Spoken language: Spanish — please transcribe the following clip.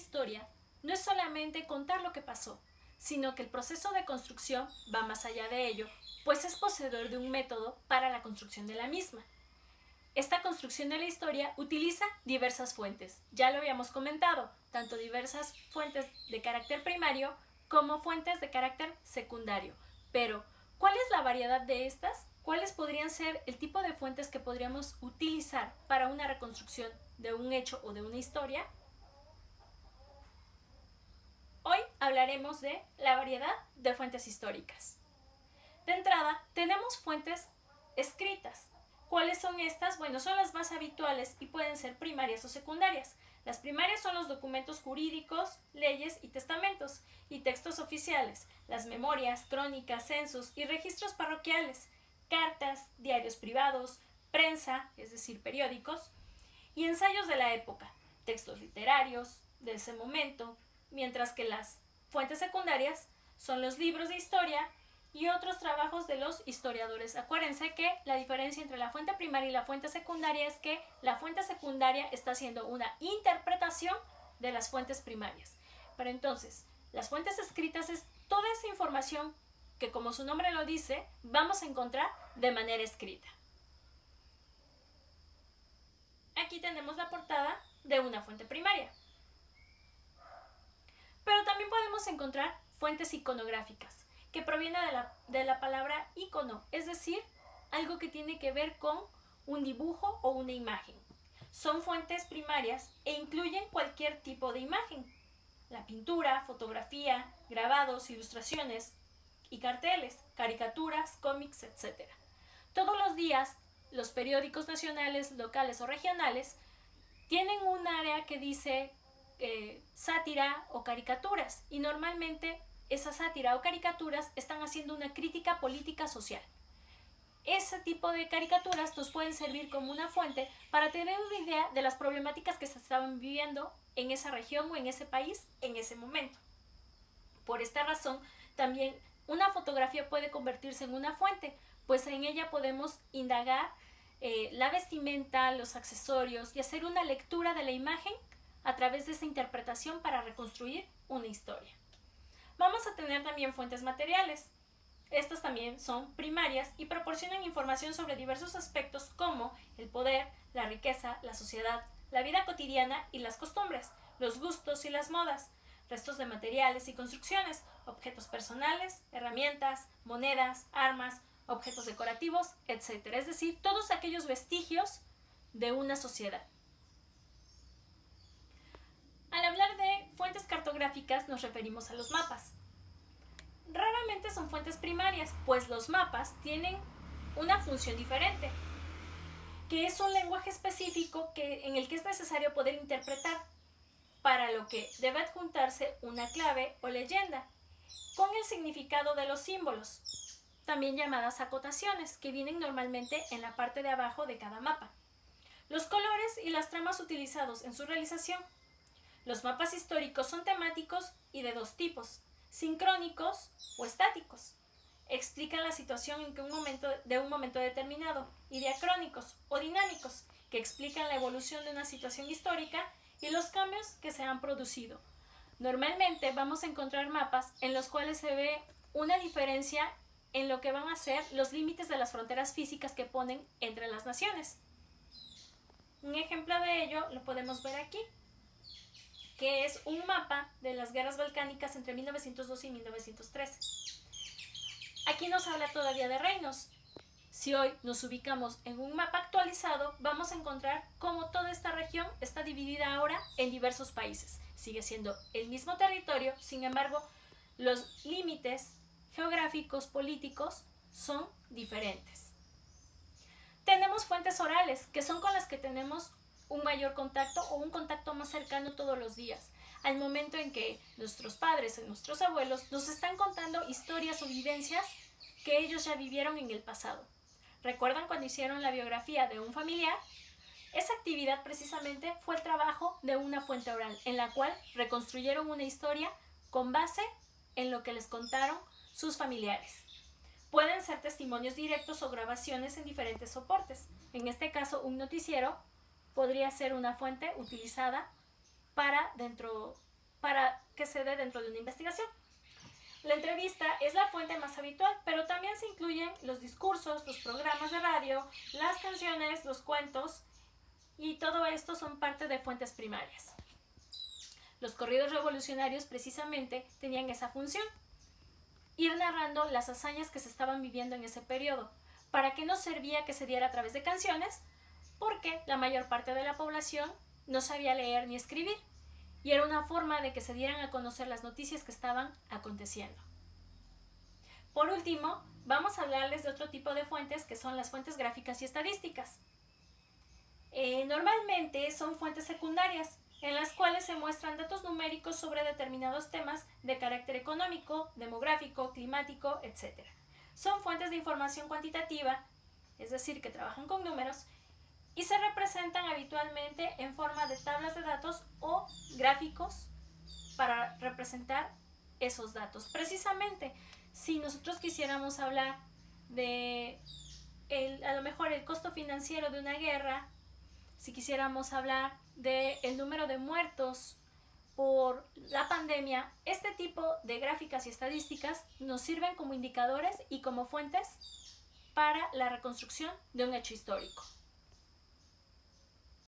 historia no es solamente contar lo que pasó, sino que el proceso de construcción va más allá de ello, pues es poseedor de un método para la construcción de la misma. Esta construcción de la historia utiliza diversas fuentes, ya lo habíamos comentado, tanto diversas fuentes de carácter primario como fuentes de carácter secundario. Pero, ¿cuál es la variedad de estas? ¿Cuáles podrían ser el tipo de fuentes que podríamos utilizar para una reconstrucción de un hecho o de una historia? Hoy hablaremos de la variedad de fuentes históricas. De entrada, tenemos fuentes escritas. ¿Cuáles son estas? Bueno, son las más habituales y pueden ser primarias o secundarias. Las primarias son los documentos jurídicos, leyes y testamentos, y textos oficiales, las memorias, crónicas, censos y registros parroquiales, cartas, diarios privados, prensa, es decir, periódicos, y ensayos de la época, textos literarios de ese momento, mientras que las fuentes secundarias son los libros de historia y otros trabajos de los historiadores. Acuérdense que la diferencia entre la fuente primaria y la fuente secundaria es que la fuente secundaria está haciendo una interpretación de las fuentes primarias. Pero entonces, las fuentes escritas es toda esa información que, como su nombre lo dice, vamos a encontrar de manera escrita. Aquí tenemos la portada de una fuente primaria. Pero también podemos encontrar fuentes iconográficas, que proviene de la palabra icono, es decir, algo que tiene que ver con un dibujo o una imagen. Son fuentes primarias e incluyen cualquier tipo de imagen. La pintura, fotografía, grabados, ilustraciones y carteles, caricaturas, cómics, etc. Todos los días, los periódicos nacionales, locales o regionales tienen un área que dice sátira o caricaturas, y normalmente esa sátira o caricaturas están haciendo una crítica política social. Ese tipo de caricaturas nos pueden servir como una fuente para tener una idea de las problemáticas que se estaban viviendo en esa región o en ese país en ese momento. Por esta razón, también una fotografía puede convertirse en una fuente, pues en ella podemos indagar la vestimenta, los accesorios y hacer una lectura de la imagen a través de esa interpretación para reconstruir una historia. Vamos a tener también fuentes materiales. Estas también son primarias y proporcionan información sobre diversos aspectos como el poder, la riqueza, la sociedad, la vida cotidiana y las costumbres, los gustos y las modas, restos de materiales y construcciones, objetos personales, herramientas, monedas, armas, objetos decorativos, etc. Es decir, todos aquellos vestigios de una sociedad. Al hablar de fuentes cartográficas nos referimos a los mapas. Raramente son fuentes primarias, pues los mapas tienen una función diferente, que es un lenguaje específico en el que es necesario poder interpretar, para lo que debe adjuntarse una clave o leyenda, con el significado de los símbolos, también llamadas acotaciones, que vienen normalmente en la parte de abajo de cada mapa. Los colores y las tramas utilizados en su realización. Los mapas históricos son temáticos y de dos tipos: sincrónicos o estáticos. Explican la situación en un momento determinado, y diacrónicos o dinámicos, que explican la evolución de una situación histórica y los cambios que se han producido. Normalmente vamos a encontrar mapas en los cuales se ve una diferencia en lo que van a ser los límites de las fronteras físicas que ponen entre las naciones. Un ejemplo de ello lo podemos ver aquí, que es un mapa de las guerras balcánicas entre 1912 y 1913. Aquí nos habla todavía de reinos. Si hoy nos ubicamos en un mapa actualizado, vamos a encontrar cómo toda esta región está dividida ahora en diversos países. Sigue siendo el mismo territorio, sin embargo, los límites geográficos, políticos, son diferentes. Tenemos fuentes orales, que son con las que tenemos un mayor contacto o un contacto más cercano todos los días, al momento en que nuestros padres o nuestros abuelos nos están contando historias o vivencias que ellos ya vivieron en el pasado. ¿Recuerdan cuando hicieron la biografía de un familiar? Esa actividad precisamente fue el trabajo de una fuente oral, en la cual reconstruyeron una historia con base en lo que les contaron sus familiares. Pueden ser testimonios directos o grabaciones en diferentes soportes. En este caso, un noticiero podría ser una fuente utilizada para, dentro para que se dé dentro de una investigación. La entrevista es la fuente más habitual, pero también se incluyen los discursos, los programas de radio, las canciones, los cuentos, y todo esto son parte de fuentes primarias. Los corridos revolucionarios precisamente tenían esa función, ir narrando las hazañas que se estaban viviendo en ese periodo. ¿Para qué nos servía que se diera a través de canciones? Porque la mayor parte de la población no sabía leer ni escribir, y era una forma de que se dieran a conocer las noticias que estaban aconteciendo. Por último, vamos a hablarles de otro tipo de fuentes, que son las fuentes gráficas y estadísticas. Normalmente son fuentes secundarias, en las cuales se muestran datos numéricos sobre determinados temas de carácter económico, demográfico, climático, etc. Son fuentes de información cuantitativa, es decir, que trabajan con números, y se representan habitualmente en forma de tablas de datos o gráficos para representar esos datos. Precisamente, si nosotros quisiéramos hablar de a lo mejor el costo financiero de una guerra, si quisiéramos hablar del número de muertos por la pandemia, este tipo de gráficas y estadísticas nos sirven como indicadores y como fuentes para la reconstrucción de un hecho histórico.